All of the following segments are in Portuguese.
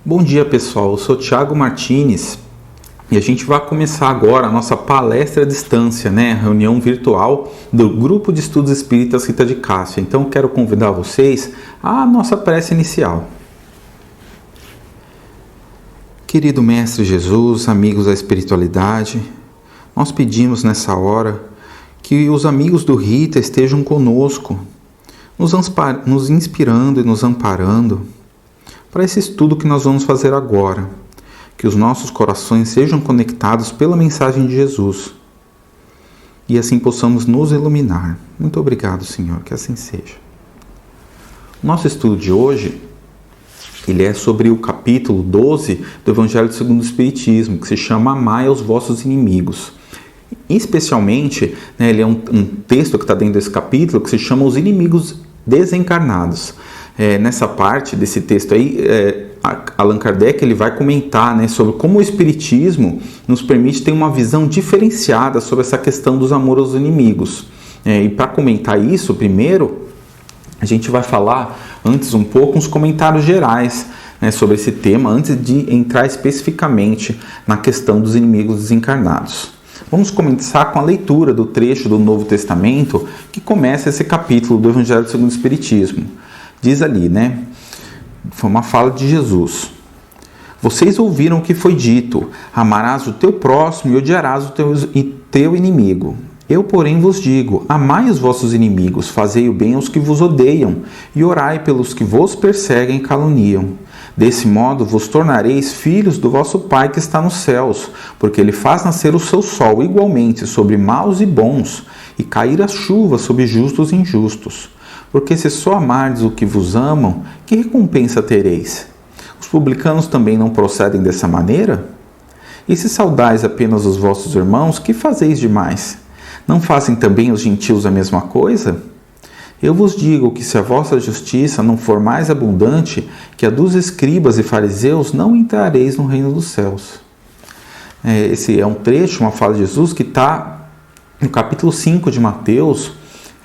Bom dia pessoal, eu sou Thiago Martins e a gente vai começar agora a nossa palestra à distância, reunião virtual do Grupo de Estudos Espíritas Rita de Cássia. Então quero convidar vocês à nossa prece inicial. Querido Mestre Jesus, amigos da espiritualidade, nós pedimos nessa hora que os amigos do Rita estejam conosco, nos inspirando e nos amparando para esse estudo que nós vamos fazer agora, que os nossos corações sejam conectados pela mensagem de Jesus e assim possamos nos iluminar. Muito obrigado, Senhor, que assim seja. O nosso estudo de hoje, ele é sobre o capítulo 12 do Evangelho segundo o Espiritismo, que se chama Amai aos vossos inimigos. Especialmente, ele é um texto que está dentro desse capítulo que se chama Os Inimigos Desencarnados. Nessa parte desse texto aí, Allan Kardec ele vai comentar sobre como o Espiritismo nos permite ter uma visão diferenciada sobre essa questão dos amores aos inimigos. E para comentar isso, primeiro, a gente vai falar antes um pouco uns comentários gerais sobre esse tema, antes de entrar especificamente na questão dos inimigos desencarnados. Vamos começar com a leitura do trecho do Novo Testamento que começa esse capítulo do Evangelho segundo o Espiritismo. Diz ali, foi uma fala de Jesus. Vocês ouviram o que foi dito: amarás o teu próximo e odiarás o teu inimigo. Eu, porém, vos digo: amai os vossos inimigos, fazei o bem aos que vos odeiam, e orai pelos que vos perseguem e caluniam. Desse modo vos tornareis filhos do vosso Pai que está nos céus, porque Ele faz nascer o seu sol igualmente sobre maus e bons, e cair a chuva sobre justos e injustos. Porque se só amardes o que vos amam, que recompensa tereis? Os publicanos também não procedem dessa maneira? E se saudais apenas os vossos irmãos, que fazeis demais? Não fazem também os gentios a mesma coisa? Eu vos digo que se a vossa justiça não for mais abundante que a dos escribas e fariseus, não entrareis no reino dos céus. Esse é um trecho, uma fala de Jesus que está no capítulo 5 de Mateus,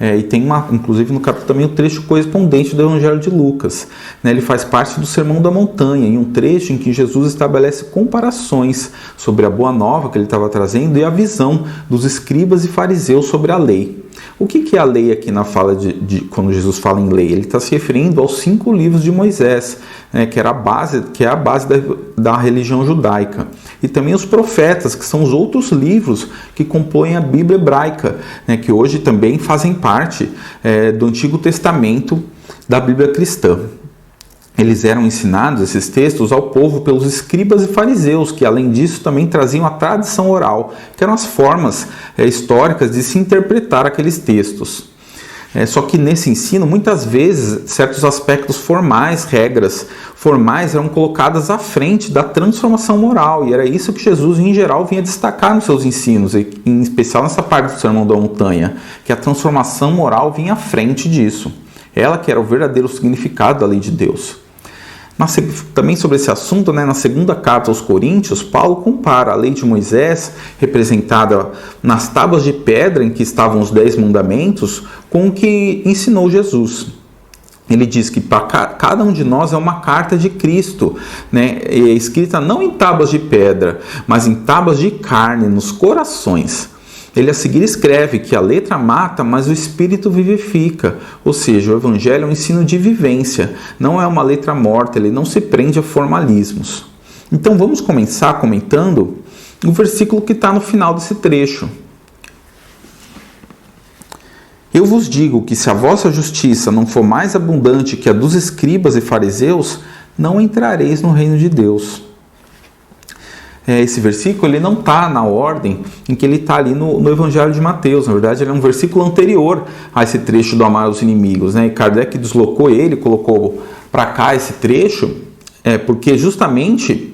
e tem inclusive no capítulo também o trecho correspondente do Evangelho de Lucas. Ele faz parte do Sermão da Montanha, em um trecho em que Jesus estabelece comparações sobre a boa nova que ele estava trazendo e a visão dos escribas e fariseus sobre a lei. O que é a lei aqui na fala quando Jesus fala em lei? Ele está se referindo aos 5 livros de Moisés, que é a base da religião judaica. E também os profetas, que são os outros livros que compõem a Bíblia hebraica, que hoje também fazem parte do Antigo Testamento da Bíblia cristã. Eles eram ensinados, esses textos, ao povo pelos escribas e fariseus, que além disso também traziam a tradição oral, que eram as formas históricas de se interpretar aqueles textos. Só que nesse ensino, muitas vezes, certos aspectos formais, regras formais, eram colocadas à frente da transformação moral, e era isso que Jesus, em geral, vinha destacar nos seus ensinos, e em especial nessa parte do Sermão da Montanha, que a transformação moral vinha à frente disso. Ela que era o verdadeiro significado da lei de Deus. Também sobre esse assunto, na segunda carta aos Coríntios, Paulo compara a lei de Moisés, representada nas tábuas de pedra em que estavam os 10 mandamentos, com o que ensinou Jesus. Ele diz que para cada um de nós é uma carta de Cristo, escrita não em tábuas de pedra, mas em tábuas de carne, nos corações. Ele a seguir escreve que a letra mata, mas o espírito vivifica. Ou seja, o Evangelho é um ensino de vivência, não é uma letra morta, ele não se prende a formalismos. Então vamos começar comentando o versículo que está no final desse trecho. Eu vos digo que se a vossa justiça não for mais abundante que a dos escribas e fariseus, não entrareis no reino de Deus. Esse versículo ele não está na ordem em que ele está ali no Evangelho de Mateus. Na verdade, ele é um versículo anterior a esse trecho do amar os inimigos. E Kardec deslocou ele, colocou para cá esse trecho, porque justamente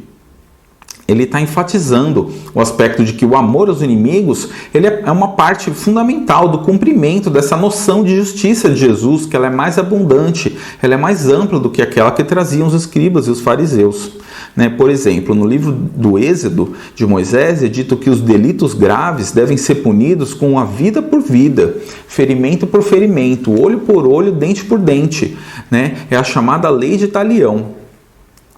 ele está enfatizando o aspecto de que o amor aos inimigos ele é uma parte fundamental do cumprimento dessa noção de justiça de Jesus, que ela é mais abundante, ela é mais ampla do que aquela que traziam os escribas e os fariseus. Por exemplo, no livro do Êxodo de Moisés é dito que os delitos graves devem ser punidos com a vida por vida, ferimento por ferimento, olho por olho, dente por dente. É a chamada lei de talião.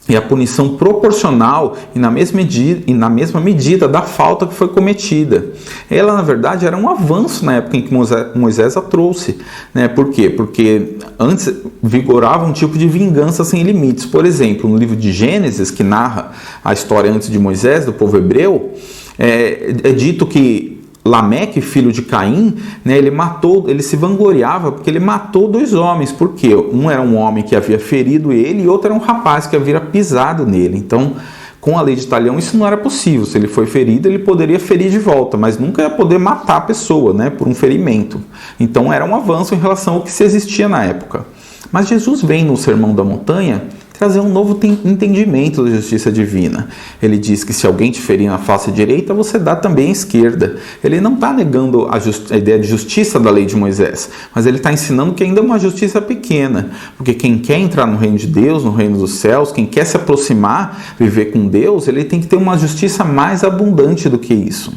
e a punição proporcional e na mesma medida da falta que foi cometida. Ela, na verdade, era um avanço na época em que Moisés a trouxe. Né? Por quê? Porque antes vigorava um tipo de vingança sem limites. Por exemplo, no livro de Gênesis, que narra a história antes de Moisés, do povo hebreu, é dito que Lameque, filho de Caim, né, ele se vangloriava porque ele matou 2 homens. Por quê? Um era um homem que havia ferido ele e outro era um rapaz que havia pisado nele. Então, com a lei de talião, isso não era possível. Se ele foi ferido, ele poderia ferir de volta, mas nunca ia poder matar a pessoa, né, por um ferimento. Então, era um avanço em relação ao que se existia na época. Mas Jesus vem no Sermão da Montanha trazer um novo entendimento da justiça divina. Ele diz que se alguém te ferir na face direita, você dá também a esquerda. Ele não está negando a ideia de justiça da lei de Moisés, mas ele está ensinando que ainda é uma justiça pequena, porque quem quer entrar no reino de Deus, no reino dos céus, quem quer se aproximar, viver com Deus, ele tem que ter uma justiça mais abundante do que isso.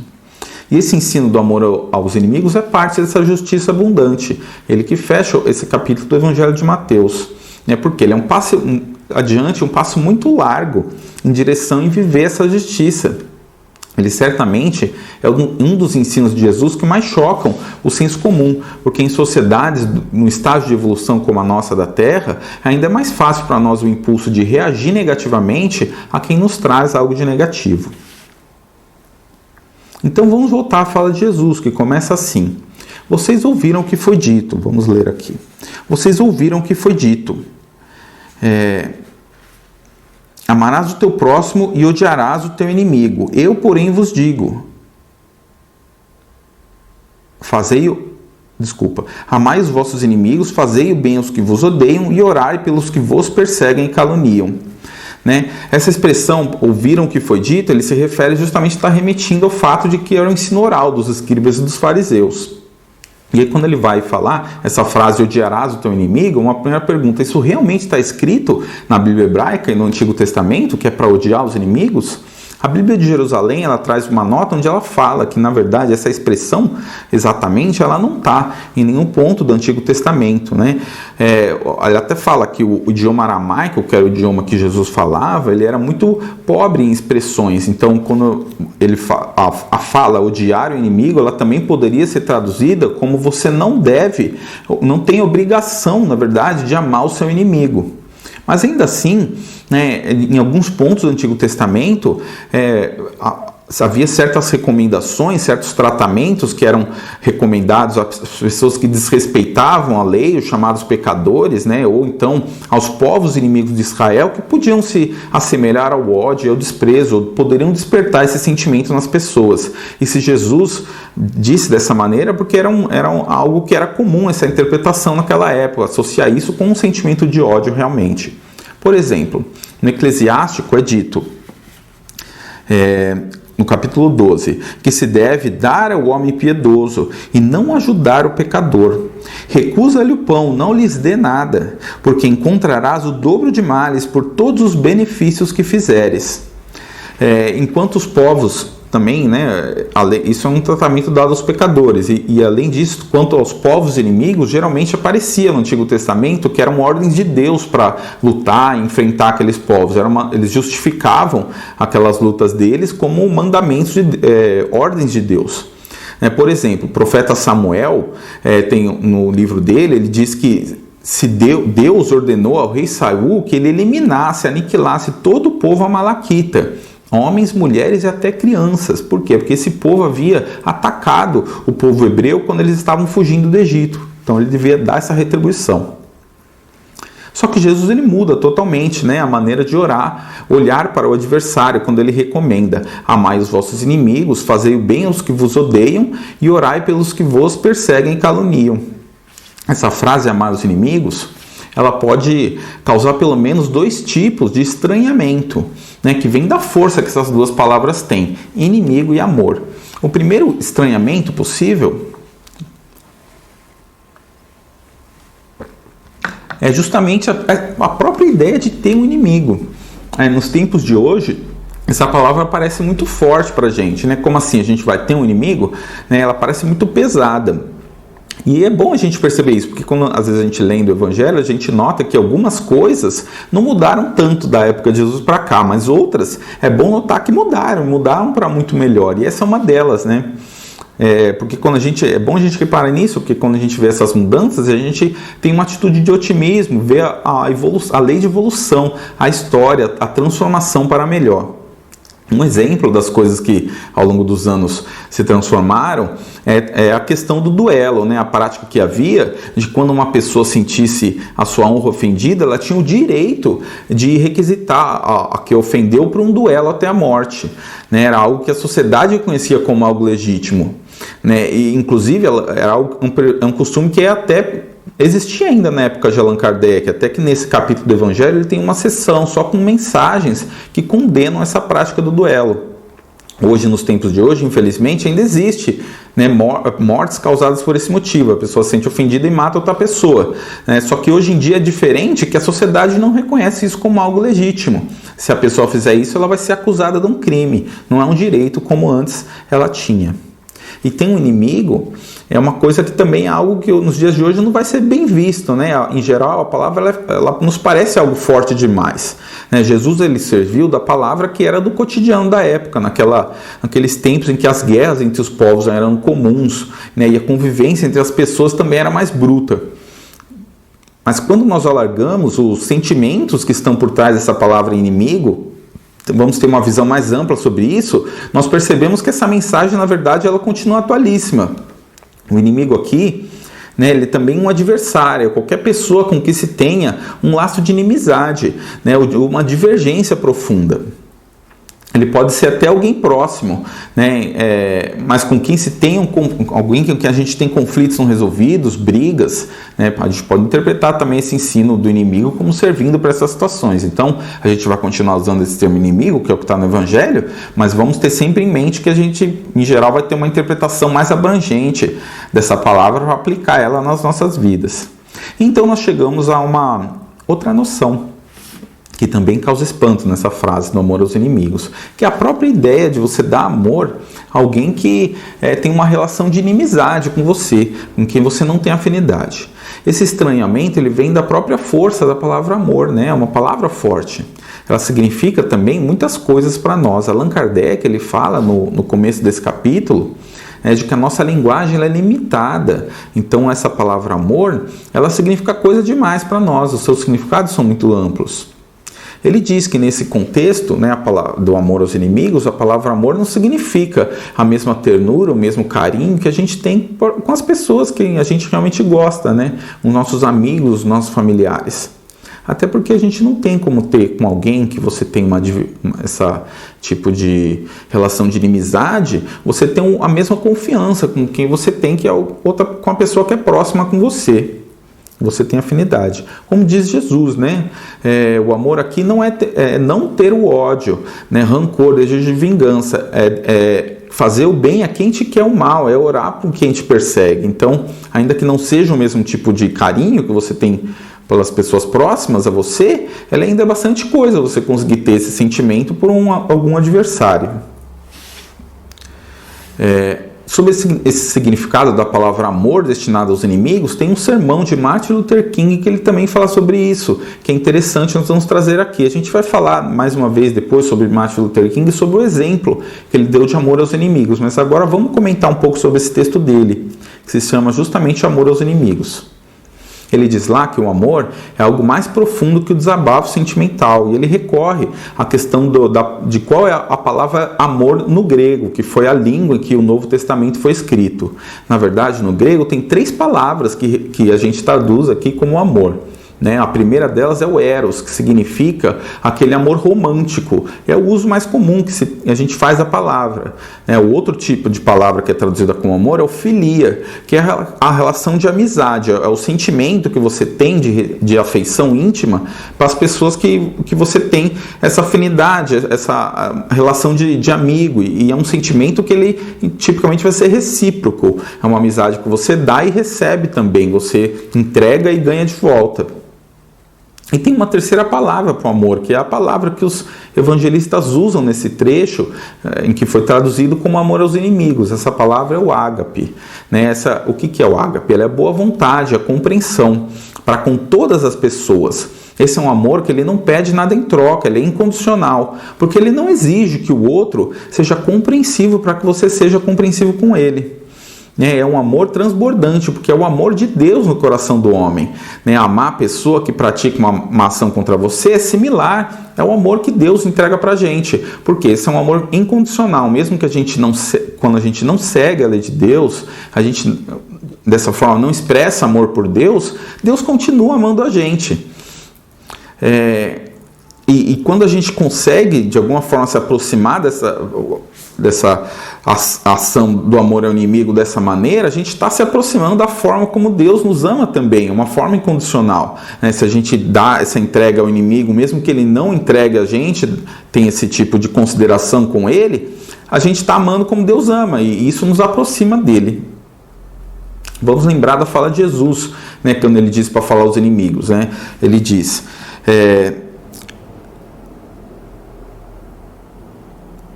E esse ensino do amor aos inimigos é parte dessa justiça abundante. Ele que fecha esse capítulo do Evangelho de Mateus, né? Porque ele é um passo adiante, um passo muito largo em direção em viver essa justiça. Ele certamente é um dos ensinos de Jesus que mais chocam o senso comum, porque em sociedades no estágio de evolução como a nossa da Terra, ainda é mais fácil para nós o impulso de reagir negativamente a quem nos traz algo de negativo. Então vamos voltar à fala de Jesus, que começa assim: vocês ouviram o que foi dito. Vamos ler aqui. Vocês ouviram o que foi dito. Amarás o teu próximo e odiarás o teu inimigo. Eu, porém, vos digo: amai os vossos inimigos, fazei o bem aos que vos odeiam e orai pelos que vos perseguem e caluniam. Né? Essa expressão, ouviram o que foi dito, ele se refere justamente, está remetindo ao fato de que era o ensino oral dos escribas e dos fariseus. E aí quando ele vai falar essa frase, odiarás o teu inimigo, uma primeira pergunta: isso realmente está escrito na Bíblia hebraica e no Antigo Testamento, que é para odiar os inimigos? A Bíblia de Jerusalém, ela traz uma nota onde ela fala que, na verdade, essa expressão, exatamente, ela não está em nenhum ponto do Antigo Testamento, né? Ela até fala que o idioma aramaico, que era o idioma que Jesus falava, ele era muito pobre em expressões. Então, quando ele a fala odiar o inimigo, ela também poderia ser traduzida como você não tem obrigação, na verdade, de amar o seu inimigo. Mas ainda assim, né, em alguns pontos do Antigo Testamento, havia certas recomendações, certos tratamentos que eram recomendados às pessoas que desrespeitavam a lei, os chamados pecadores, né, ou então aos povos inimigos de Israel, que podiam se assemelhar ao ódio e ao desprezo, ou poderiam despertar esse sentimento nas pessoas. E se Jesus disse dessa maneira, porque era algo que era comum, essa interpretação naquela época, associar isso com um sentimento de ódio realmente. Por exemplo, no Eclesiástico é dito, no capítulo 12, que se deve dar ao homem piedoso e não ajudar o pecador. Recusa-lhe o pão, não lhes dê nada, porque encontrarás o dobro de males por todos os benefícios que fizeres. Enquanto os povos também, né, isso é um tratamento dado aos pecadores, e além disso, quanto aos povos inimigos, geralmente aparecia no Antigo Testamento que eram ordens de Deus para lutar, enfrentar aqueles povos. Eles justificavam aquelas lutas deles como mandamentos, ordens de Deus. Por exemplo, o profeta Samuel, no livro dele, ele diz que se Deus ordenou ao rei Saul que ele aniquilasse todo o povo amalequita, homens, mulheres e até crianças. Por quê? Porque esse povo havia atacado o povo hebreu quando eles estavam fugindo do Egito. Então ele devia dar essa retribuição. Só que Jesus ele muda totalmente, né, a maneira de orar, olhar para o adversário, quando ele recomenda: amai os vossos inimigos, fazei o bem aos que vos odeiam e orai pelos que vos perseguem e caluniam. Essa frase, amar os inimigos, ela pode causar pelo menos 2 tipos de estranhamento, né, que vem da força que essas 2 palavras têm: inimigo e amor. O primeiro estranhamento possível é justamente a própria ideia de ter um inimigo. Nos tempos de hoje, essa palavra parece muito forte para a gente, né? Como assim? A gente vai ter um inimigo? Ela parece muito pesada. E é bom a gente perceber isso, porque quando às vezes a gente lendo o Evangelho, a gente nota que algumas coisas não mudaram tanto da época de Jesus para cá, mas outras é bom notar que mudaram para muito melhor. E essa é uma delas, né? Porque é bom a gente reparar nisso, porque quando a gente vê essas mudanças, a gente tem uma atitude de otimismo, vê a lei de evolução, a história, a transformação para melhor. Um exemplo das coisas que ao longo dos anos se transformaram é a questão do duelo, né? A prática que havia de quando uma pessoa sentisse a sua honra ofendida, ela tinha o direito de requisitar a que ofendeu para um duelo até a morte, né? Era algo que a sociedade conhecia como algo legítimo, né? E inclusive era um costume que existia ainda na época de Allan Kardec, até que nesse capítulo do Evangelho ele tem uma seção só com mensagens que condenam essa prática do duelo. Hoje, nos tempos de hoje, infelizmente, ainda existe, né, mortes causadas por esse motivo. A pessoa se sente ofendida e mata outra pessoa, né? Só que hoje em dia é diferente, que a sociedade não reconhece isso como algo legítimo. Se a pessoa fizer isso, ela vai ser acusada de um crime. Não é um direito como antes ela tinha. E tem um inimigo, é uma coisa que também é algo que nos dias de hoje não vai ser bem visto, né? Em geral, a palavra ela nos parece algo forte demais, né? Jesus ele serviu da palavra que era do cotidiano da época, naqueles tempos em que as guerras entre os povos eram comuns, né? E a convivência entre as pessoas também era mais bruta. Mas quando nós alargamos os sentimentos que estão por trás dessa palavra inimigo, vamos ter uma visão mais ampla sobre isso, nós percebemos que essa mensagem, na verdade, ela continua atualíssima. O inimigo aqui, né, ele é também um adversário, qualquer pessoa com que se tenha um laço de inimizade, né, uma divergência profunda. Ele pode ser até alguém próximo, né? Mas com quem se tem alguém com quem a gente tem conflitos não resolvidos, brigas, né? A gente pode interpretar também esse ensino do inimigo como servindo para essas situações. Então, a gente vai continuar usando esse termo inimigo, que é o que está no Evangelho, mas vamos ter sempre em mente que a gente, em geral, vai ter uma interpretação mais abrangente dessa palavra para aplicar ela nas nossas vidas. Então, nós chegamos a uma outra noção que também causa espanto nessa frase do amor aos inimigos, que é a própria ideia de você dar amor a alguém que tem uma relação de inimizade com você, com quem você não tem afinidade. Esse estranhamento ele vem da própria força da palavra amor, né? É uma palavra forte. Ela significa também muitas coisas para nós. Allan Kardec ele fala no começo desse capítulo de que a nossa linguagem ela é limitada. Então essa palavra amor, ela significa coisa demais para nós, os seus significados são muito amplos. Ele diz que nesse contexto, né, do amor aos inimigos, a palavra amor não significa a mesma ternura, o mesmo carinho que a gente tem com as pessoas que a gente realmente gosta, né? Os nossos amigos, os nossos familiares. Até porque a gente não tem como ter com alguém que você tem essa tipo de relação de inimizade, você tem a mesma confiança com quem você tem com a pessoa que é próxima com você. Você tem afinidade. Como diz Jesus, né? O amor aqui não é não ter o ódio, né? Rancor, desejo de vingança. Fazer o bem a quem te quer o mal, é orar por quem te persegue. Então, ainda que não seja o mesmo tipo de carinho que você tem pelas pessoas próximas a você, ela ainda é bastante coisa você conseguir ter esse sentimento por algum adversário. Sobre esse significado da palavra amor destinado aos inimigos, tem um sermão de Martin Luther King que ele também fala sobre isso, que é interessante, nós vamos trazer aqui. A gente vai falar mais uma vez depois sobre Martin Luther King e sobre o exemplo que ele deu de amor aos inimigos, mas agora vamos comentar um pouco sobre esse texto dele, que se chama justamente Amor aos Inimigos. Ele diz lá que o amor é algo mais profundo que o desabafo sentimental. E ele recorre à questão de qual é a palavra amor no grego, que foi a língua em que o Novo Testamento foi escrito. Na verdade, no grego tem 3 palavras que a gente traduz aqui como amor. Né? A primeira delas é o eros, que significa aquele amor romântico. É o uso mais comum que a gente faz da palavra. O outro tipo de palavra que é traduzida como amor é o filia, que é a relação de amizade, é o sentimento que você tem de afeição íntima para as pessoas que você tem essa afinidade, essa relação de amigo. E é um sentimento que ele tipicamente vai ser recíproco. É uma amizade que você dá e recebe também, você entrega e ganha de volta. E tem uma terceira palavra para o amor, que é a palavra que os evangelistas usam nesse trecho, em que foi traduzido como amor aos inimigos. Essa palavra é o ágape. Né? O que é o ágape? Ela é boa vontade, a compreensão para com todas as pessoas. Esse é um amor que ele não pede nada em troca, ele é incondicional, porque ele não exige que o outro seja compreensivo para que você seja compreensivo com ele. É um amor transbordante, porque é o amor de Deus no coração do homem. Amar a pessoa que pratica uma ação contra você é similar, é o amor que Deus entrega pra gente, porque esse é um amor incondicional, mesmo que quando a gente não segue a lei de Deus, a gente dessa forma não expressa amor por Deus, Deus continua amando a gente. E quando a gente consegue, de alguma forma, se aproximar dessa ação do amor ao inimigo dessa maneira, a gente está se aproximando da forma como Deus nos ama também, uma forma incondicional. Se a gente dá essa entrega ao inimigo, mesmo que ele não entregue a gente, tem esse tipo de consideração com ele, a gente está amando como Deus ama, e isso nos aproxima dele. Vamos lembrar da fala de Jesus, quando ele diz para falar aos inimigos. Ele diz...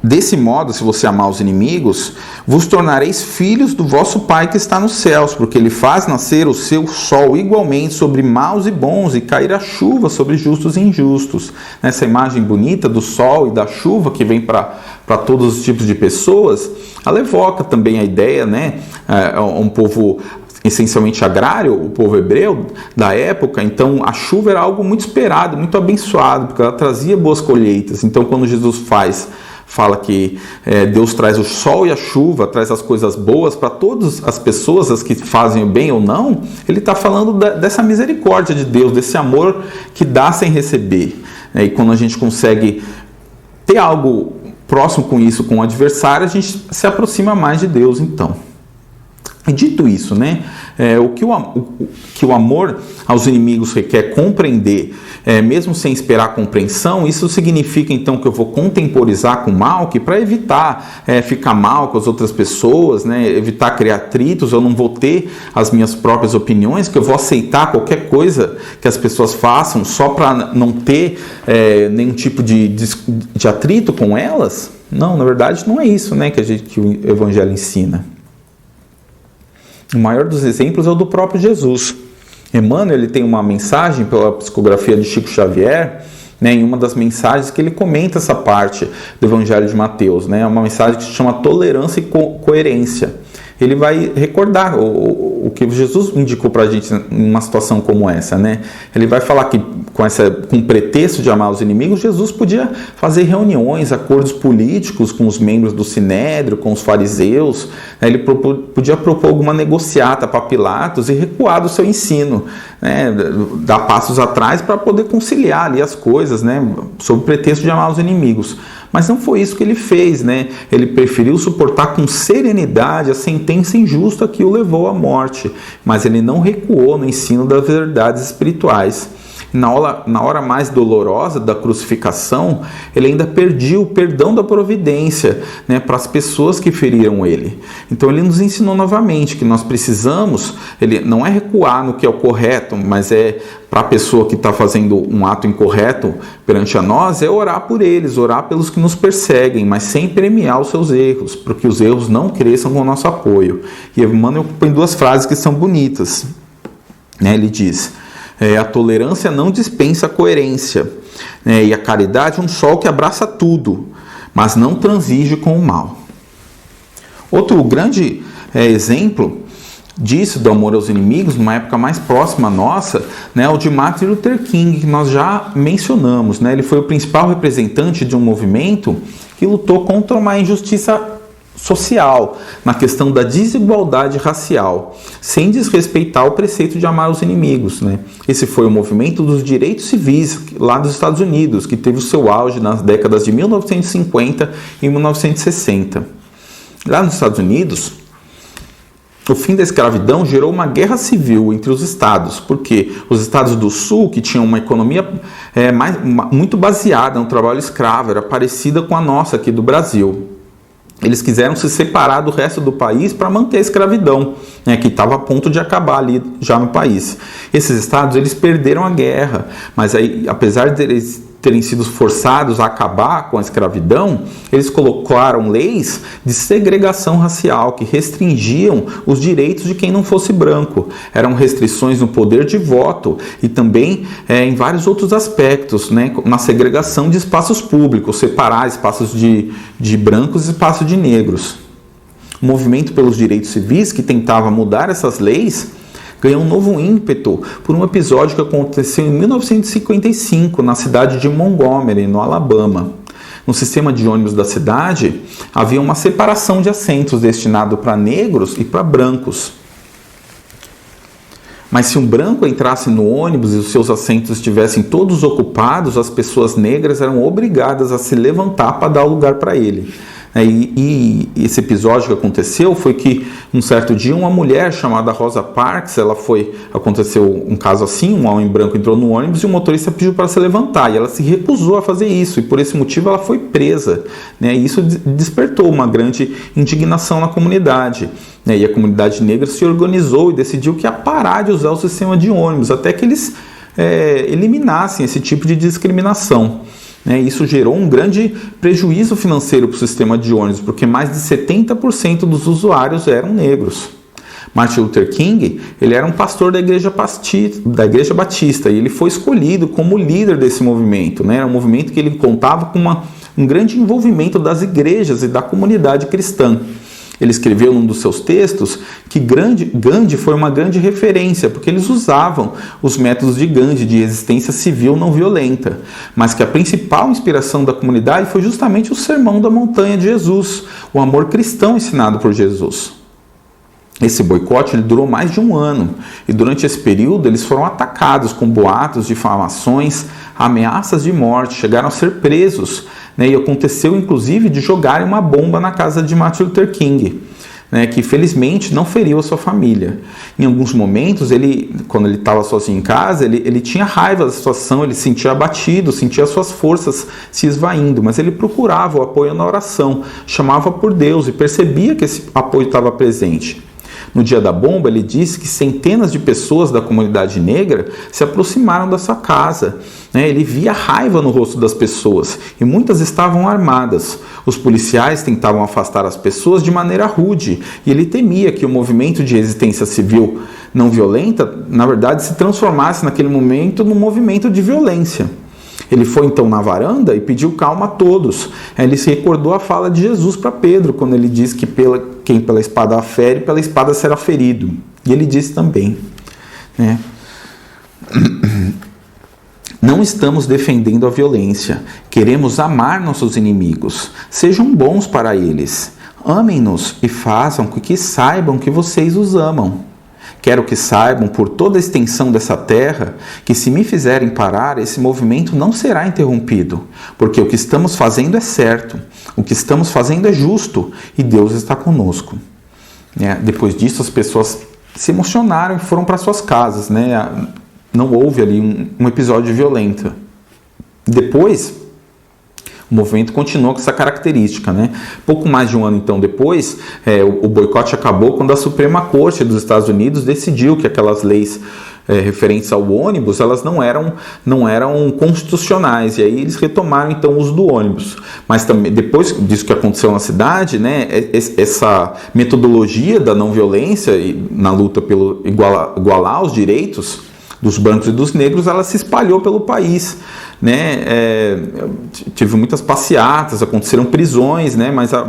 Desse modo, se você amar os inimigos, vos tornareis filhos do vosso Pai que está nos céus, porque ele faz nascer o seu sol igualmente sobre maus e bons, e cair a chuva sobre justos e injustos. Essa imagem bonita do sol e da chuva que vem para todos os tipos de pessoas, ela evoca também a ideia, um povo essencialmente agrário, o povo hebreu da época, então a chuva era algo muito esperado, muito abençoado, porque ela trazia boas colheitas. Então quando Jesus fala que Deus traz o sol e a chuva, traz as coisas boas para todas as pessoas, as que fazem o bem ou não, ele está falando dessa misericórdia de Deus, desse amor que dá sem receber. E quando a gente consegue ter algo próximo com isso, com o adversário, a gente se aproxima mais de Deus, então. E dito isso, o que o amor aos inimigos requer compreender, mesmo sem esperar compreensão, isso significa então que eu vou contemporizar com o mal, que para evitar ficar mal com as outras pessoas, evitar criar atritos, eu não vou ter as minhas próprias opiniões, que eu vou aceitar qualquer coisa que as pessoas façam só para não ter nenhum tipo de atrito com elas? Não, na verdade não é isso que o Evangelho ensina. O maior dos exemplos é o do próprio Jesus. Emmanuel ele tem uma mensagem pela psicografia de Chico Xavier, em uma das mensagens que ele comenta essa parte do Evangelho de Mateus, é uma mensagem que se chama Tolerância e Coerência. Ele vai recordar o que Jesus indicou para a gente em uma situação como essa, Ele vai falar que com pretexto de amar os inimigos, Jesus podia fazer reuniões, acordos políticos com os membros do Sinédrio, com os fariseus, ele podia propor alguma negociata para Pilatos e recuar do seu ensino, dar passos atrás para poder conciliar ali as coisas, sob o pretexto de amar os inimigos. Mas não foi isso que ele fez, Ele preferiu suportar com serenidade a sentença injusta que o levou à morte, mas ele não recuou no ensino das verdades espirituais. Na hora mais dolorosa da crucificação, ele ainda pediu o perdão da providência, para as pessoas que feriram ele. Então ele nos ensinou novamente que nós precisamos, ele não é recuar no que é o correto, mas para a pessoa que está fazendo um ato incorreto perante a nós, é orar por eles, orar pelos que nos perseguem, mas sem premiar os seus erros, para que os erros não cresçam com o nosso apoio. E Emmanuel põe duas frases que são bonitas. Ele diz... a tolerância não dispensa a coerência, e a caridade é um sol que abraça tudo, mas não transige com o mal. Outro grande exemplo disso, do amor aos inimigos, numa época mais próxima à nossa, é o de Martin Luther King, que nós já mencionamos. Ele foi o principal representante de um movimento que lutou contra uma injustiça social, na questão da desigualdade racial, sem desrespeitar o preceito de amar os inimigos. Esse foi o movimento dos direitos civis lá dos Estados Unidos, que teve o seu auge nas décadas de 1950 e 1960. Lá nos Estados Unidos, o fim da escravidão gerou uma guerra civil entre os estados, porque os estados do sul, que tinham uma economia muito baseada no trabalho escravo, era parecida com a nossa aqui do Brasil. eles quiseram se separar do resto do país para manter a escravidão, né, que estava a ponto de acabar ali já no país. Esses estados, eles perderam a guerra, mas aí, apesar de eles terem sido forçados a acabar com a escravidão, eles colocaram leis de segregação racial que restringiam os direitos de quem não fosse branco. Eram restrições no poder de voto e também em vários outros aspectos, né, na segregação de espaços públicos, separar espaços de brancos e espaços de negros. O movimento pelos direitos civis, que tentava mudar essas leis, ganhou um novo ímpeto por um episódio que aconteceu em 1955 na cidade de Montgomery, no Alabama. No sistema de ônibus da cidade, havia uma separação de assentos destinado para negros e para brancos. Mas se um branco entrasse no ônibus e os seus assentos estivessem todos ocupados, as pessoas negras eram obrigadas a se levantar para dar lugar para ele. E esse episódio que aconteceu foi que um certo dia uma mulher chamada Rosa Parks, aconteceu um caso assim, um homem branco entrou no ônibus e o motorista pediu para se levantar e ela se recusou a fazer isso e por esse motivo ela foi presa, né? E isso despertou uma grande indignação na comunidade, né? E a comunidade negra se organizou e decidiu que ia parar de usar o sistema de ônibus até que eles eliminassem esse tipo de discriminação. Isso gerou um grande prejuízo financeiro para o sistema de ônibus, porque mais de 70% dos usuários eram negros. Martin Luther King, ele era um pastor da Igreja Batista e ele foi escolhido como líder desse movimento, né? Era um movimento que ele contava com um grande envolvimento das igrejas e da comunidade cristã. Ele escreveu num dos seus textos que Gandhi foi uma grande referência, porque eles usavam os métodos de Gandhi de resistência civil não violenta, mas que a principal inspiração da comunidade foi justamente o Sermão da Montanha de Jesus, o amor cristão ensinado por Jesus. Esse boicote ele durou mais de um ano e durante esse período eles foram atacados com boatos, difamações, ameaças de morte, chegaram a ser presos, né, e aconteceu inclusive de jogarem uma bomba na casa de Martin Luther King, né, que felizmente não feriu a sua família. Em alguns momentos, quando ele estava sozinho em casa, ele tinha raiva da situação, ele se sentia abatido, sentia suas forças se esvaindo, mas ele procurava o apoio na oração, chamava por Deus e percebia que esse apoio estava presente. No dia da bomba, ele disse que centenas de pessoas da comunidade negra se aproximaram da sua casa. Ele via raiva no rosto das pessoas e muitas estavam armadas. Os policiais tentavam afastar as pessoas de maneira rude e ele temia que o movimento de resistência civil não violenta, na verdade, se transformasse naquele momento num movimento de violência. Ele foi então na varanda e pediu calma a todos. Ele se recordou a fala de Jesus para Pedro, quando ele disse que quem pela espada fere, pela espada será ferido. E ele disse também, né? Não estamos defendendo a violência. Queremos amar nossos inimigos. Sejam bons para eles. Amem-nos e façam com que saibam que vocês os amam. Quero que saibam por toda a extensão dessa terra que se me fizerem parar, esse movimento não será interrompido, porque o que estamos fazendo é certo, o que estamos fazendo é justo e Deus está conosco. Depois disso, as pessoas se emocionaram e foram para suas casas. Não houve ali um episódio violento. Depois, o movimento continuou com essa característica, Pouco mais de um ano então depois, o boicote acabou quando a Suprema Corte dos Estados Unidos decidiu que aquelas leis referentes ao ônibus, elas não eram constitucionais, e aí eles retomaram então o uso do ônibus. Mas também, depois disso que aconteceu na cidade, essa metodologia da não violência na luta pelo igualar os direitos dos brancos e dos negros, ela se espalhou pelo país. Tive muitas passeatas, aconteceram prisões,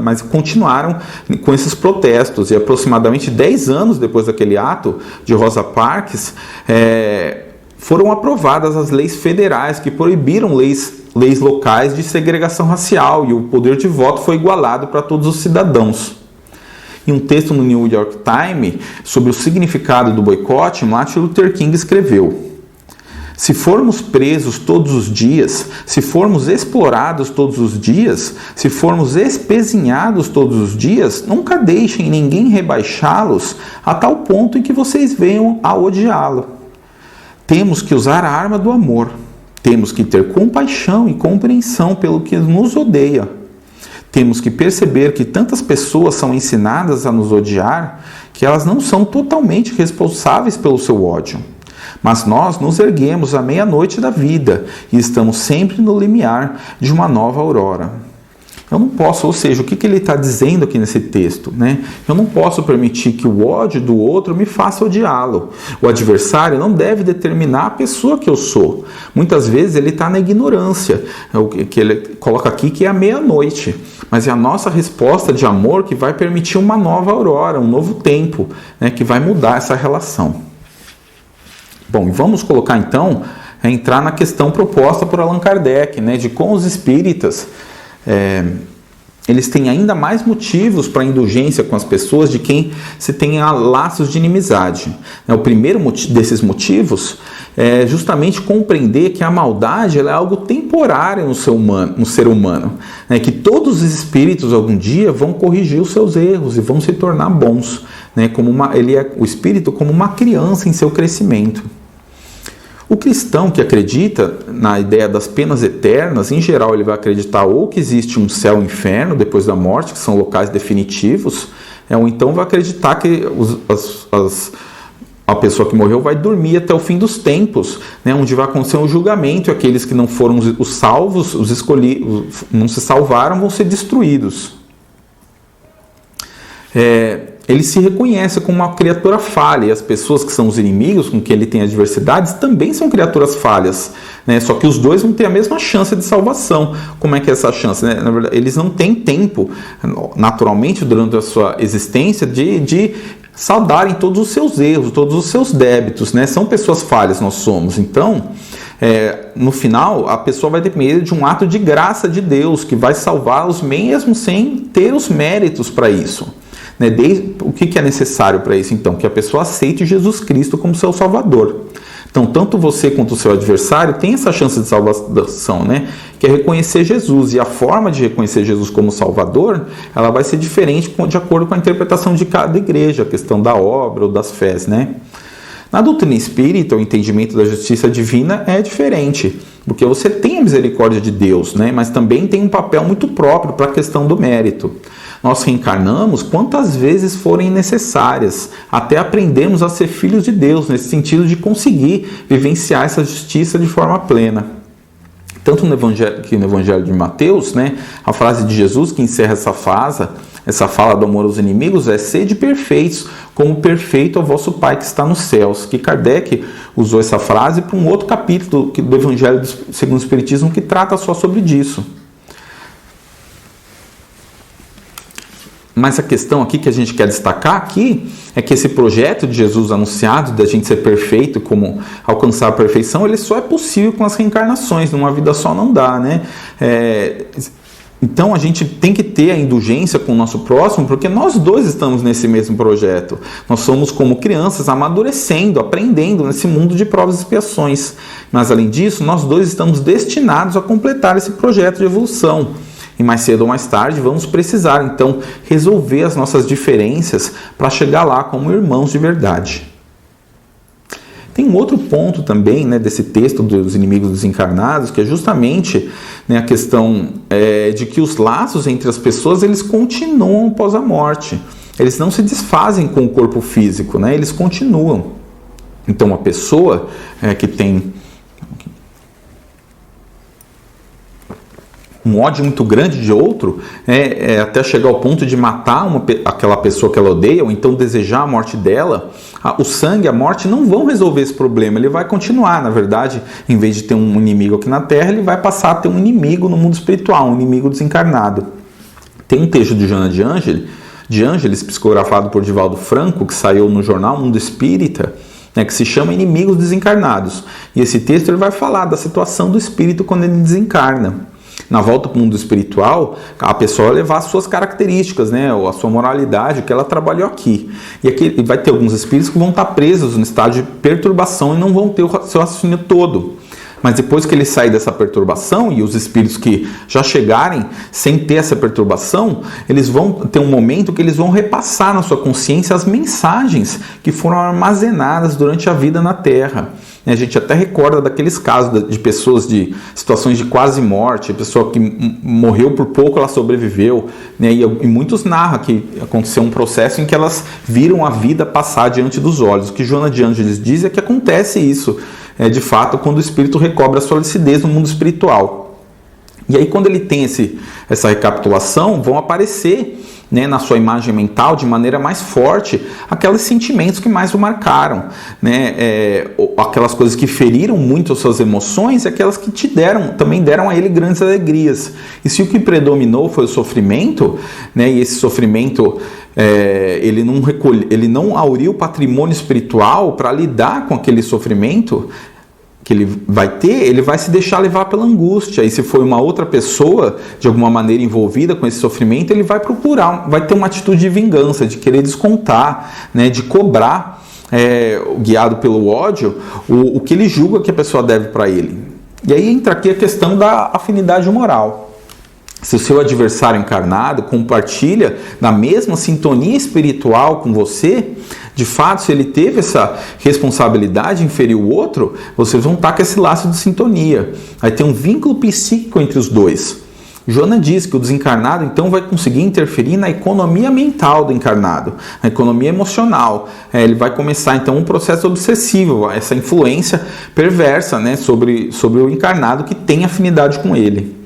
mas continuaram com esses protestos, e aproximadamente 10 anos depois daquele ato de Rosa Parks, foram aprovadas as leis federais que proibiram leis locais de segregação racial, e o poder de voto foi igualado para todos os cidadãos. Em um texto no New York Times sobre o significado do boicote, Martin Luther King escreveu: se formos presos todos os dias, se formos explorados todos os dias, se formos espezinhados todos os dias, nunca deixem ninguém rebaixá-los a tal ponto em que vocês venham a odiá-lo. Temos que usar a arma do amor. Temos que ter compaixão e compreensão pelo que nos odeia. Temos que perceber que tantas pessoas são ensinadas a nos odiar que elas não são totalmente responsáveis pelo seu ódio. Mas nós nos erguemos à meia-noite da vida e estamos sempre no limiar de uma nova aurora. Eu não posso, ou seja, o que ele está dizendo aqui nesse texto, né? Eu não posso permitir que o ódio do outro me faça odiá-lo. O adversário não deve determinar a pessoa que eu sou. Muitas vezes ele está na ignorância, o que ele coloca aqui que é a meia-noite. Mas é a nossa resposta de amor que vai permitir uma nova aurora, um novo tempo, né, que vai mudar essa relação. Bom, e vamos colocar então, entrar na questão proposta por Allan Kardec, né, de como os espíritas eles têm ainda mais motivos para indulgência com as pessoas de quem se tem laços de inimizade. O primeiro desses motivos é justamente compreender que a maldade ela é algo temporário no ser humano, né? Que todos os espíritos algum dia vão corrigir os seus erros e vão se tornar bons, né? Ele é o espírito como uma criança em seu crescimento. O cristão que acredita na ideia das penas eternas, em geral ele vai acreditar ou que existe um céu e um inferno depois da morte, que são locais definitivos, ou então vai acreditar que a pessoa que morreu vai dormir até o fim dos tempos, né, onde vai acontecer um julgamento e aqueles que não foram os salvos, os escolhidos, não se salvaram, vão ser destruídos. Ele se reconhece como uma criatura falha, e as pessoas que são os inimigos, com quem ele tem adversidades, também são criaturas falhas, né? Só que os dois vão ter a mesma chance de salvação. Como é que é essa chance, né? Na verdade, eles não têm tempo, naturalmente, durante a sua existência, de saudarem todos os seus erros, todos os seus débitos, né? São pessoas falhas, nós somos. Então, no final, a pessoa vai depender de um ato de graça de Deus, que vai salvá-los mesmo sem ter os méritos para isso. O que é necessário para isso, então? Que a pessoa aceite Jesus Cristo como seu Salvador. Então, tanto você quanto o seu adversário tem essa chance de salvação, né? Que é reconhecer Jesus. E a forma de reconhecer Jesus como Salvador, ela vai ser diferente de acordo com a interpretação de cada igreja, a questão da obra ou das fés, né? Na doutrina espírita, o entendimento da justiça divina é diferente, porque você tem a misericórdia de Deus, né? Mas também tem um papel muito próprio para a questão do mérito. Nós reencarnamos quantas vezes forem necessárias, até aprendermos a ser filhos de Deus, nesse sentido de conseguir vivenciar essa justiça de forma plena. Tanto no Evangelho de Mateus, né, a frase de Jesus que encerra essa fala do amor aos inimigos é: sede perfeitos, como perfeito é o vosso Pai que está nos céus. Que Kardec usou essa frase para um outro capítulo do Evangelho segundo o Espiritismo que trata só sobre disso. Mas a questão aqui que a gente quer destacar aqui é que esse projeto de Jesus anunciado, da gente ser perfeito, como alcançar a perfeição, ele só é possível com as reencarnações, numa vida só não dá, né? Então a gente tem que ter a indulgência com o nosso próximo, porque nós dois estamos nesse mesmo projeto. Nós somos como crianças amadurecendo, aprendendo nesse mundo de provas e expiações. Mas além disso, nós dois estamos destinados a completar esse projeto de evolução. E mais cedo ou mais tarde vamos precisar, então, resolver as nossas diferenças para chegar lá como irmãos de verdade. Tem um outro ponto também, né, desse texto dos inimigos desencarnados, que é justamente, né, a questão de que os laços entre as pessoas eles continuam após a morte. Eles não se desfazem com o corpo físico, né, eles continuam. Então, a pessoa que tem um ódio muito grande de outro, até chegar ao ponto de matar aquela pessoa que ela odeia, ou então desejar a morte dela, o sangue e a morte não vão resolver esse problema, ele vai continuar. Na verdade, em vez de ter um inimigo aqui na Terra, ele vai passar a ter um inimigo no mundo espiritual, um inimigo desencarnado. Tem um texto de Joana de Ângeles, psicografado por Divaldo Franco, que saiu no jornal Mundo Espírita, que se chama Inimigos Desencarnados. E esse texto ele vai falar da situação do espírito quando ele desencarna. Na volta para o mundo espiritual, a pessoa vai levar as suas características, né, ou a sua moralidade que ela trabalhou aqui. E aqui vai ter alguns espíritos que vão estar presos no estado de perturbação e não vão ter o seu raciocínio todo. Mas depois que ele sai dessa perturbação, e os espíritos que já chegarem sem ter essa perturbação, eles vão ter um momento que eles vão repassar na sua consciência as mensagens que foram armazenadas durante a vida na Terra. A gente até recorda daqueles casos de pessoas de situações de quase morte, a pessoa que morreu por pouco, ela sobreviveu, né? E muitos narram que aconteceu um processo em que elas viram a vida passar diante dos olhos. O que Joana de Ângeles diz é que acontece isso, de fato, quando o espírito recobra a sua lucidez no mundo espiritual. E aí, quando ele tem essa recapitulação, vão aparecer, né, na sua imagem mental, de maneira mais forte, aqueles sentimentos que mais o marcaram, né, aquelas coisas que feriram muito as suas emoções, e aquelas que também deram a ele grandes alegrias. E se o que predominou foi o sofrimento, né, e esse sofrimento ele não auriu o patrimônio espiritual para lidar com aquele sofrimento que ele vai ter, ele vai se deixar levar pela angústia. E se for uma outra pessoa de alguma maneira envolvida com esse sofrimento, ele vai vai ter uma atitude de vingança, de querer descontar, né, de cobrar, guiado pelo ódio, o que ele julga que a pessoa deve para ele. E aí entra aqui a questão da afinidade moral. Se o seu adversário encarnado compartilha da mesma sintonia espiritual com você, de fato, se ele teve essa responsabilidade em ferir o outro, vocês vão estar com esse laço de sintonia. Aí tem um vínculo psíquico entre os dois. Joana diz que o desencarnado, então, vai conseguir interferir na economia mental do encarnado, na economia emocional. Ele vai começar, então, um processo obsessivo, essa influência perversa, né, sobre o encarnado que tem afinidade com ele.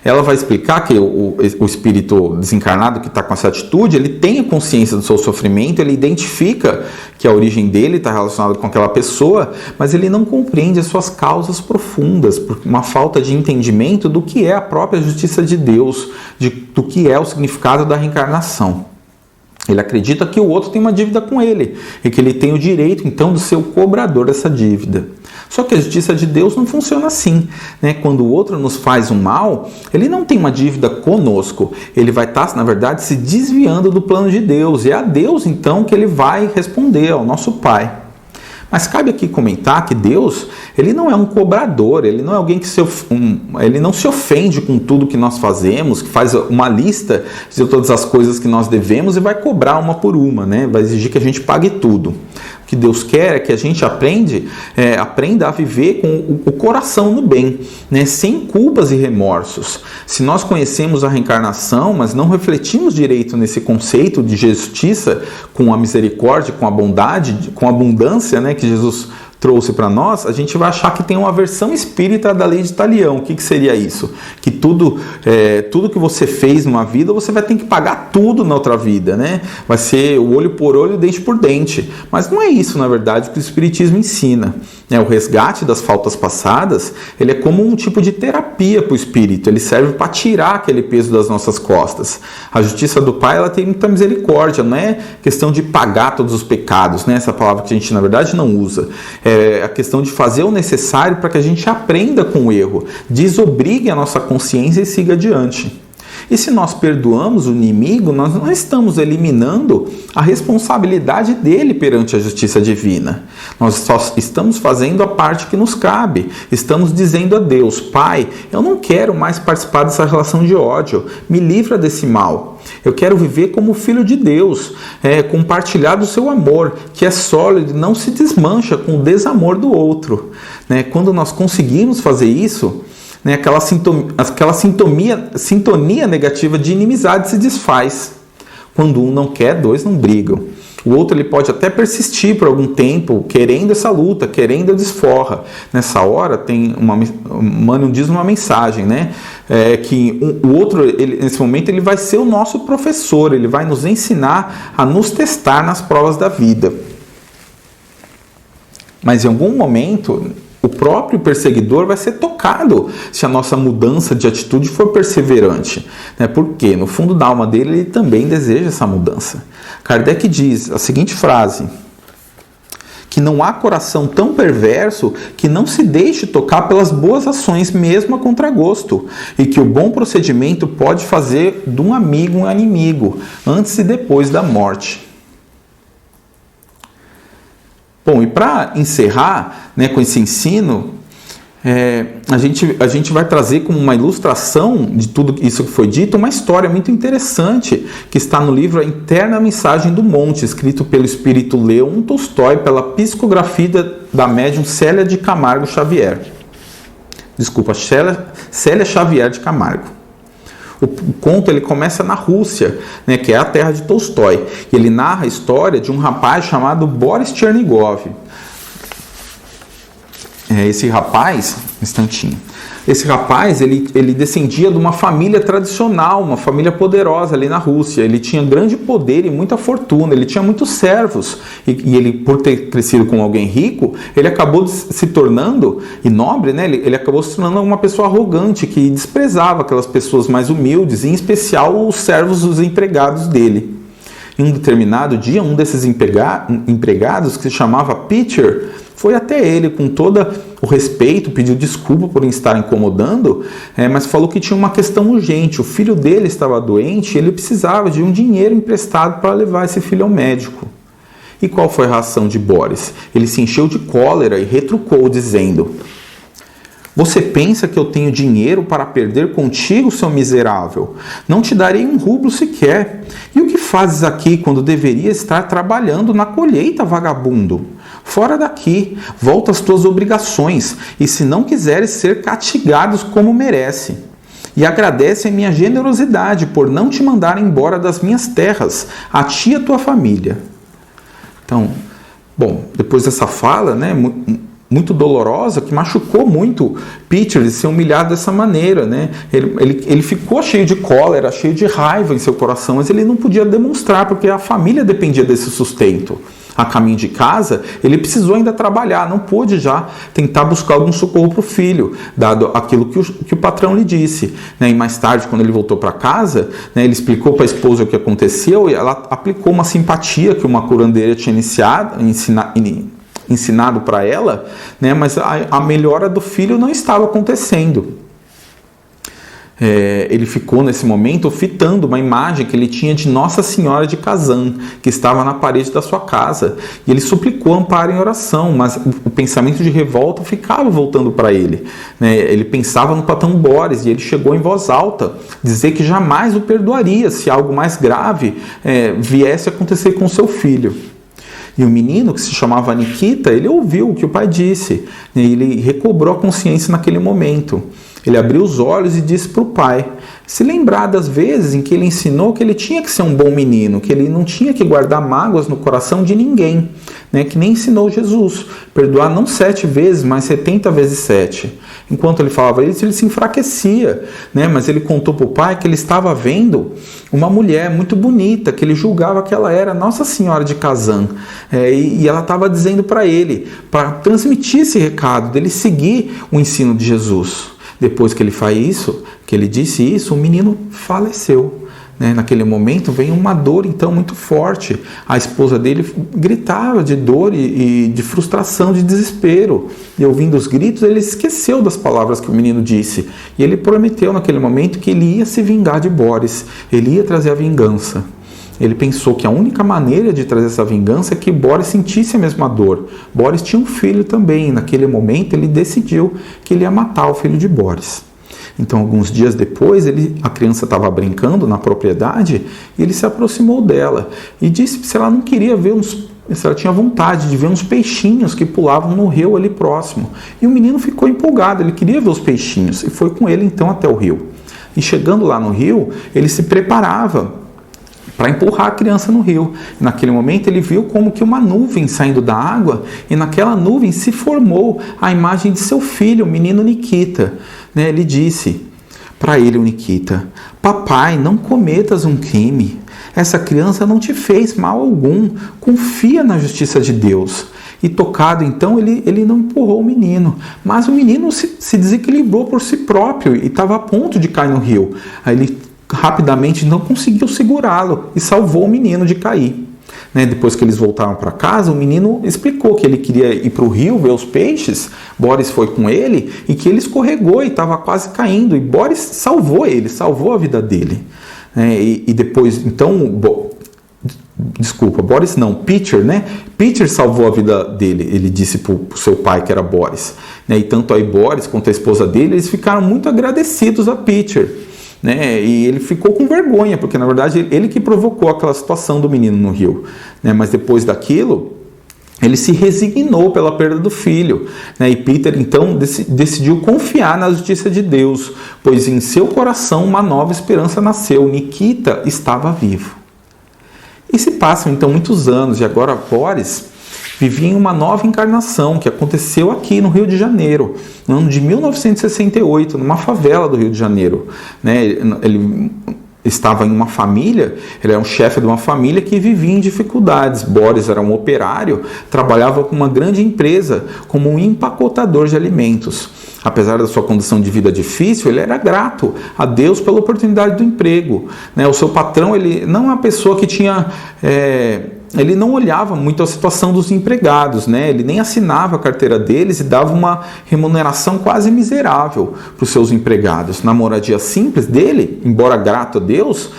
Ela vai explicar que o espírito desencarnado que está com essa atitude, ele tem a consciência do seu sofrimento, ele identifica que a origem dele está relacionada com aquela pessoa, mas ele não compreende as suas causas profundas, por uma falta de entendimento do que é a própria justiça de Deus, do que é o significado da reencarnação. Ele acredita que o outro tem uma dívida com ele e que ele tem o direito, então, de ser o cobrador dessa dívida. Só que a justiça de Deus não funciona assim, né? Quando o outro nos faz um mal, ele não tem uma dívida conosco. Ele vai estar, na verdade, se desviando do plano de Deus. E é a Deus, então, que ele vai responder, ao nosso Pai. Mas cabe aqui comentar que Deus, ele não é um cobrador, ele não é alguém que ele não se ofende com tudo que nós fazemos, que faz uma lista de todas as coisas que nós devemos e vai cobrar uma por uma, né? Vai exigir que a gente pague tudo. O que Deus quer é que a gente aprenda a viver com o coração no bem, né? Sem culpas e remorsos. Se nós conhecemos a reencarnação, mas não refletimos direito nesse conceito de justiça, com a misericórdia, com a bondade, com a abundância, né, que Jesus trouxe para nós, a gente vai achar que tem uma versão espírita da lei de Talião. O que seria isso? Que tudo que você fez numa vida, você vai ter que pagar tudo na outra vida, né? Vai ser o olho por olho, dente por dente. Mas não é isso, na verdade, que o Espiritismo ensina. O resgate das faltas passadas, ele é como um tipo de terapia para o espírito. Ele serve para tirar aquele peso das nossas costas. A justiça do Pai, ela tem muita misericórdia. Não é questão de pagar todos os pecados, né? Essa palavra que a gente, na verdade, não usa. É a questão de fazer o necessário para que a gente aprenda com o erro, desobrigue a nossa consciência e siga adiante. E se nós perdoamos o inimigo, nós não estamos eliminando a responsabilidade dele perante a justiça divina. Nós só estamos fazendo a parte que nos cabe. Estamos dizendo a Deus: Pai, eu não quero mais participar dessa relação de ódio. Me livra desse mal. Eu quero viver como filho de Deus, compartilhar do seu amor, que é sólido e não se desmancha com o desamor do outro. Quando nós conseguimos fazer isso, aquela sintonia negativa de inimizade se desfaz. Quando um não quer, dois não brigam. O outro ele pode até persistir por algum tempo, querendo essa luta, querendo a desforra. Nessa hora, Emmanuel diz uma mensagem, né? Que o outro, nesse momento, ele vai ser o nosso professor, ele vai nos ensinar a nos testar nas provas da vida. Mas em algum momento, o próprio perseguidor vai ser tocado se a nossa mudança de atitude for perseverante. Porque no fundo da alma dele, ele também deseja essa mudança. Kardec diz a seguinte frase: que não há coração tão perverso que não se deixe tocar pelas boas ações, mesmo a contragosto, e que o bom procedimento pode fazer de um amigo um inimigo, antes e depois da morte. Bom, e para encerrar, com esse ensino, A gente vai trazer como uma ilustração de tudo isso que foi dito, uma história muito interessante que está no livro A Eterna Mensagem do Monte, escrito pelo espírito Leon Tolstói, pela psicografia da médium Célia de Camargo Xavier. Desculpa, Célia Xavier de Camargo. O conto ele começa na Rússia, né, que é a terra de Tolstói. E ele narra a história de um rapaz chamado Boris Chernigov. Esse rapaz, ele descendia de uma família tradicional, uma família poderosa ali na Rússia. Ele tinha grande poder e muita fortuna, ele tinha muitos servos. E ele, por ter crescido com alguém rico, ele acabou se tornando, e nobre, né? Ele acabou se tornando uma pessoa arrogante, que desprezava aquelas pessoas mais humildes, em especial os servos, os empregados dele. Em um determinado dia, um desses empregados, que se chamava Peter, foi até ele com todo o respeito, pediu desculpa por estar incomodando, mas falou que tinha uma questão urgente. O filho dele estava doente e ele precisava de um dinheiro emprestado para levar esse filho ao médico. E qual foi a reação de Boris? Ele se encheu de cólera e retrucou, dizendo: "Você pensa que eu tenho dinheiro para perder contigo, seu miserável? Não te darei um rublo sequer. E o que fazes aqui quando deveria estar trabalhando na colheita, vagabundo? Fora daqui, volta às tuas obrigações, e se não quiseres ser castigados como merece. E agradece a minha generosidade por não te mandar embora das minhas terras, a ti e a tua família." Então, bom, depois dessa fala, né, muito dolorosa, que machucou muito Peter de ser humilhado dessa maneira, né? Ele ficou cheio de cólera, cheio de raiva em seu coração, mas ele não podia demonstrar, porque a família dependia desse sustento. A caminho de casa, ele precisou ainda trabalhar, não pôde já tentar buscar algum socorro para o filho, dado aquilo que o patrão lhe disse, né? E mais tarde, quando ele voltou para casa, né, ele explicou para a esposa o que aconteceu, e ela aplicou uma simpatia que uma curandeira tinha ensinado para ela, né, mas a melhora do filho não estava acontecendo. Ele ficou nesse momento fitando uma imagem que ele tinha de Nossa Senhora de Kazan, que estava na parede da sua casa, e ele suplicou amparo em oração, mas o pensamento de revolta ficava voltando para ele, né? Ele pensava no patrão Boris, e ele chegou em voz alta dizer que jamais o perdoaria se algo mais grave viesse a acontecer com seu filho. E o menino, que se chamava Nikita, ele ouviu o que o pai disse, né? Ele recobrou a consciência naquele momento. Ele abriu os olhos e disse para o pai se lembrar das vezes em que ele ensinou que ele tinha que ser um bom menino, que ele não tinha que guardar mágoas no coração de ninguém, né? Que nem ensinou Jesus, perdoar não 7 vezes, mas 70 vezes 7. Enquanto ele falava isso, ele se enfraquecia, né? Mas ele contou para o pai que ele estava vendo uma mulher muito bonita, que ele julgava que ela era Nossa Senhora de Kazan, e ela estava dizendo para ele, para transmitir esse recado, dele seguir o ensino de Jesus. Depois que ele disse isso, o menino faleceu, né? Naquele momento veio uma dor então muito forte. A esposa dele gritava de dor e de frustração, de desespero. E ouvindo os gritos, ele esqueceu das palavras que o menino disse. E ele prometeu naquele momento que ele ia se vingar de Boris, ele ia trazer a vingança. Ele pensou que a única maneira de trazer essa vingança é que Boris sentisse a mesma dor. Boris tinha um filho também, e naquele momento ele decidiu que ele ia matar o filho de Boris. Então, alguns dias depois, a criança estava brincando na propriedade, e ele se aproximou dela e disse se ela não queria ver se ela tinha vontade de ver uns peixinhos que pulavam no rio ali próximo. E o menino ficou empolgado, ele queria ver os peixinhos, e foi com ele então até o rio. E chegando lá no rio, ele se preparava para empurrar a criança no rio. Naquele momento ele viu como que uma nuvem saindo da água, e naquela nuvem se formou a imagem de seu filho, o menino Nikita, né? Ele disse para ele, o Nikita: "Papai, não cometas um crime. Essa criança não te fez mal algum. Confia na justiça de Deus." E tocado, então, ele não empurrou o menino. Mas o menino se desequilibrou por si próprio e estava a ponto de cair no rio. Aí ele rapidamente não conseguiu segurá-lo e salvou o menino de cair. Né? Depois que eles voltaram para casa, o menino explicou que ele queria ir para o rio ver os peixes. Boris foi com ele e que ele escorregou e estava quase caindo. E Boris salvou ele, salvou a vida dele. E depois, então, Boris não, Peter, né? Peter salvou a vida dele, ele disse para o seu pai, que era Boris. Né? E tanto aí Boris quanto a esposa dele, eles ficaram muito agradecidos a Peter. Né? E ele ficou com vergonha, porque na verdade ele que provocou aquela situação do menino no rio. Né? Mas depois daquilo, ele se resignou pela perda do filho. Né? E Peter então decidiu confiar na justiça de Deus, pois em seu coração uma nova esperança nasceu. Nikita estava vivo. E se passam então muitos anos, e agora Boris vivia em uma nova encarnação que aconteceu aqui no Rio de Janeiro, no ano de 1968, numa favela do Rio de Janeiro. Né? Ele estava em uma família, ele era um chefe de uma família que vivia em dificuldades. Boris era um operário, trabalhava com uma grande empresa como um empacotador de alimentos. Apesar da sua condição de vida difícil, ele era grato a Deus pela oportunidade do emprego. Né? O seu patrão, ele não é uma pessoa que tinha... ele não olhava muito a situação dos empregados, né? Ele nem assinava a carteira deles e dava uma remuneração quase miserável para os seus empregados. Na moradia simples dele, embora grato a Deus,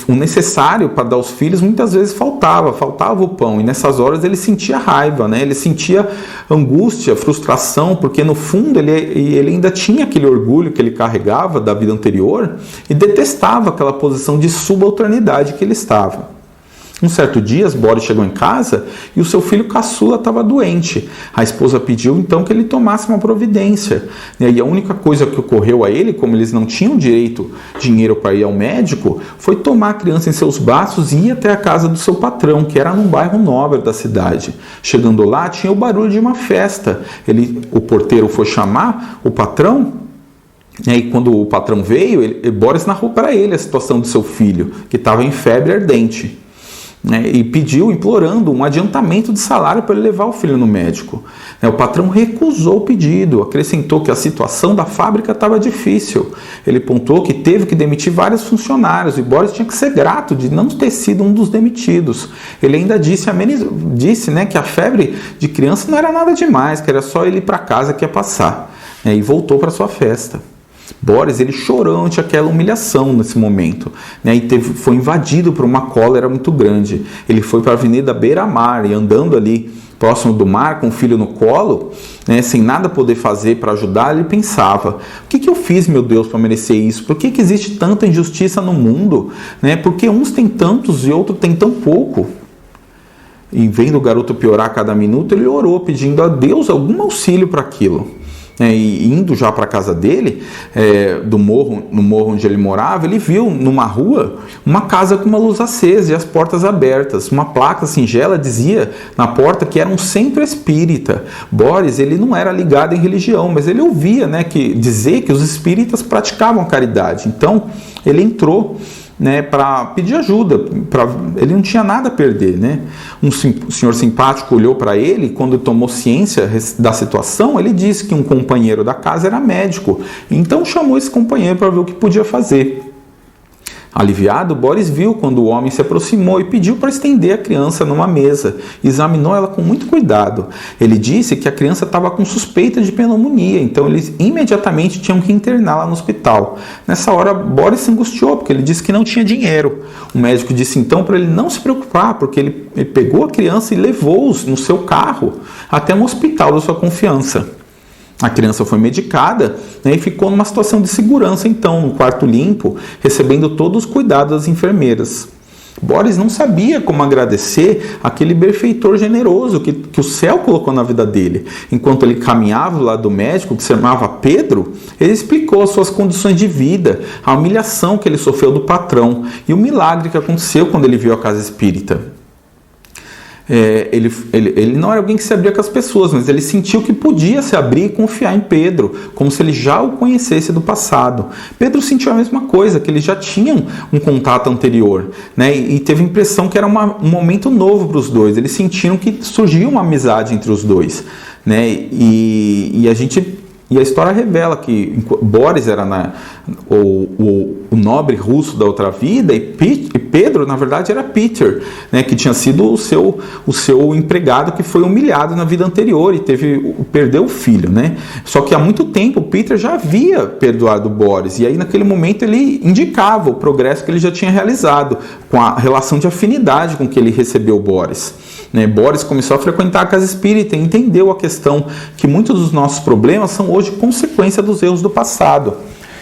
o necessário para dar aos filhos muitas vezes faltava o pão, e nessas horas ele sentia raiva, né? Ele sentia angústia, frustração, porque no fundo ele ainda tinha aquele orgulho que ele carregava da vida anterior e detestava aquela posição de subalternidade que ele estava. Um certo dia, Boris chegou em casa e o seu filho caçula estava doente. A esposa pediu então que ele tomasse uma providência. E a única coisa que ocorreu a ele, como eles não tinham dinheiro para ir ao médico, foi tomar a criança em seus braços e ir até a casa do seu patrão, que era num bairro nobre da cidade. Chegando lá, tinha o barulho de uma festa. O porteiro foi chamar o patrão. E aí, quando o patrão veio, Boris narrou para ele a situação do seu filho, que estava em febre ardente. Né, e pediu, implorando um adiantamento de salário para ele levar o filho no médico. O patrão recusou o pedido, acrescentou que a situação da fábrica estava difícil. Ele pontuou que teve que demitir vários funcionários e Boris tinha que ser grato de não ter sido um dos demitidos. Ele ainda disse, né, que a febre de criança não era nada demais, que era só ele ir para casa que ia passar. E voltou para sua festa. Boris, ele chorou ante aquela humilhação nesse momento, né? E foi invadido por uma cólera muito grande. Ele foi para a Avenida Beira-Mar e andando ali próximo do mar com o filho no colo, né, sem nada poder fazer para ajudar, ele pensava: o que eu fiz, meu Deus, para merecer isso? Por que existe tanta injustiça no mundo? Né? Por que uns têm tantos e outros têm tão pouco? E vendo o garoto piorar a cada minuto, ele orou pedindo a Deus algum auxílio para aquilo. E indo já para a casa dele, no morro onde ele morava, ele viu numa rua uma casa com uma luz acesa e as portas abertas. Uma placa singela dizia na porta que era um centro espírita. Boris, ele não era ligado em religião, mas ele ouvia, né, dizer que os espíritas praticavam caridade. Então ele entrou, né, para pedir ajuda, ele não tinha nada a perder, né? Um senhor simpático olhou para ele, quando tomou ciência da situação, ele disse que um companheiro da casa era médico, então chamou esse companheiro para ver o que podia fazer. Aliviado, Boris viu quando o homem se aproximou e pediu para estender a criança numa mesa. Examinou ela com muito cuidado. Ele disse que a criança estava com suspeita de pneumonia, então eles imediatamente tinham que interná-la no hospital. Nessa hora, Boris se angustiou, porque ele disse que não tinha dinheiro. O médico disse então para ele não se preocupar, porque ele pegou a criança e levou-os no seu carro até um hospital da sua confiança. A criança foi medicada, né, e ficou numa situação de segurança, então, no quarto limpo, recebendo todos os cuidados das enfermeiras. Boris não sabia como agradecer aquele benfeitor generoso que o céu colocou na vida dele. Enquanto ele caminhava do lado do médico, que se chamava Pedro, ele explicou as suas condições de vida, a humilhação que ele sofreu do patrão e o milagre que aconteceu quando ele viu a casa espírita. Ele não era alguém que se abria com as pessoas, mas ele sentiu que podia se abrir e confiar em Pedro, como se ele já o conhecesse do passado. Pedro sentiu a mesma coisa, que eles já tinham um contato anterior, né? E teve a impressão que era um momento novo para os dois. Eles sentiram que surgiu uma amizade entre os dois, né? E E a história revela que Boris era o nobre russo da outra vida, e Pedro, na verdade, era Peter, né, que tinha sido o seu empregado que foi humilhado na vida anterior e perdeu o filho. Né? Só que há muito tempo Peter já havia perdoado Boris, e aí naquele momento ele indicava o progresso que ele já tinha realizado, com a relação de afinidade com que ele recebeu Boris. Boris começou a frequentar a casa espírita e entendeu a questão que muitos dos nossos problemas são hoje consequência dos erros do passado.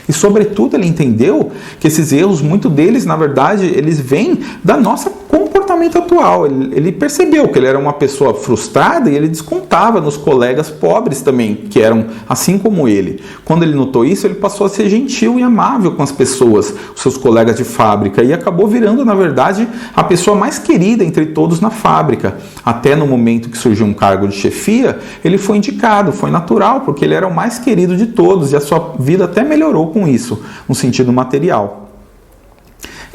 E, sobretudo, ele entendeu que esses erros, muitos deles, na verdade, eles vêm da nossa comportamento atual. Ele percebeu que ele era uma pessoa frustrada e ele descontava nos colegas pobres também, que eram assim como ele. Quando ele notou isso, ele passou a ser gentil e amável com as pessoas, os seus colegas de fábrica, e acabou virando, na verdade, a pessoa mais querida entre todos na fábrica. Até no momento que surgiu um cargo de chefia, ele foi indicado, foi natural, porque ele era o mais querido de todos, e a sua vida até melhorou com isso, no sentido material.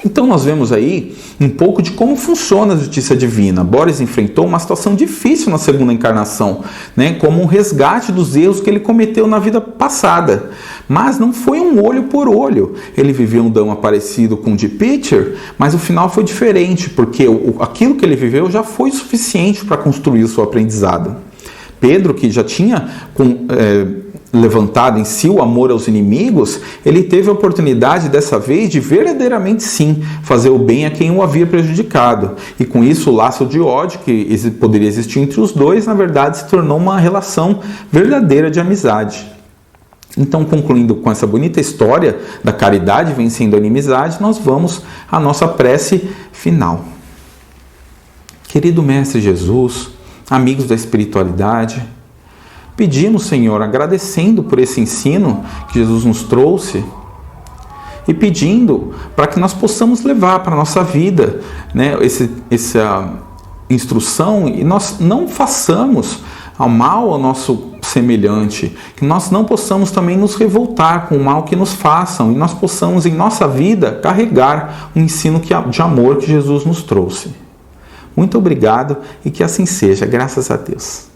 Então nós vemos aí um pouco de como funciona a justiça divina. Boris enfrentou uma situação difícil na segunda encarnação, né, como um resgate dos erros que ele cometeu na vida passada. Mas não foi um olho por olho. Ele viveu um drama parecido com o de Peter, mas o final foi diferente, porque aquilo que ele viveu já foi suficiente para construir o seu aprendizado. Pedro, que já tinha levantado em si o amor aos inimigos, ele teve a oportunidade dessa vez de verdadeiramente sim fazer o bem a quem o havia prejudicado. E com isso o laço de ódio que poderia existir entre os dois, na verdade se tornou uma relação verdadeira de amizade. Então, concluindo com essa bonita história da caridade vencendo a inimizade, nós vamos à nossa prece final. Querido Mestre Jesus, amigos da espiritualidade, pedimos, Senhor, agradecendo por esse ensino que Jesus nos trouxe e pedindo para que nós possamos levar para a nossa vida, né, essa instrução, e nós não façamos ao mal ao nosso semelhante, que nós não possamos também nos revoltar com o mal que nos façam, e nós possamos em nossa vida carregar o ensino de amor que Jesus nos trouxe. Muito obrigado e que assim seja, graças a Deus.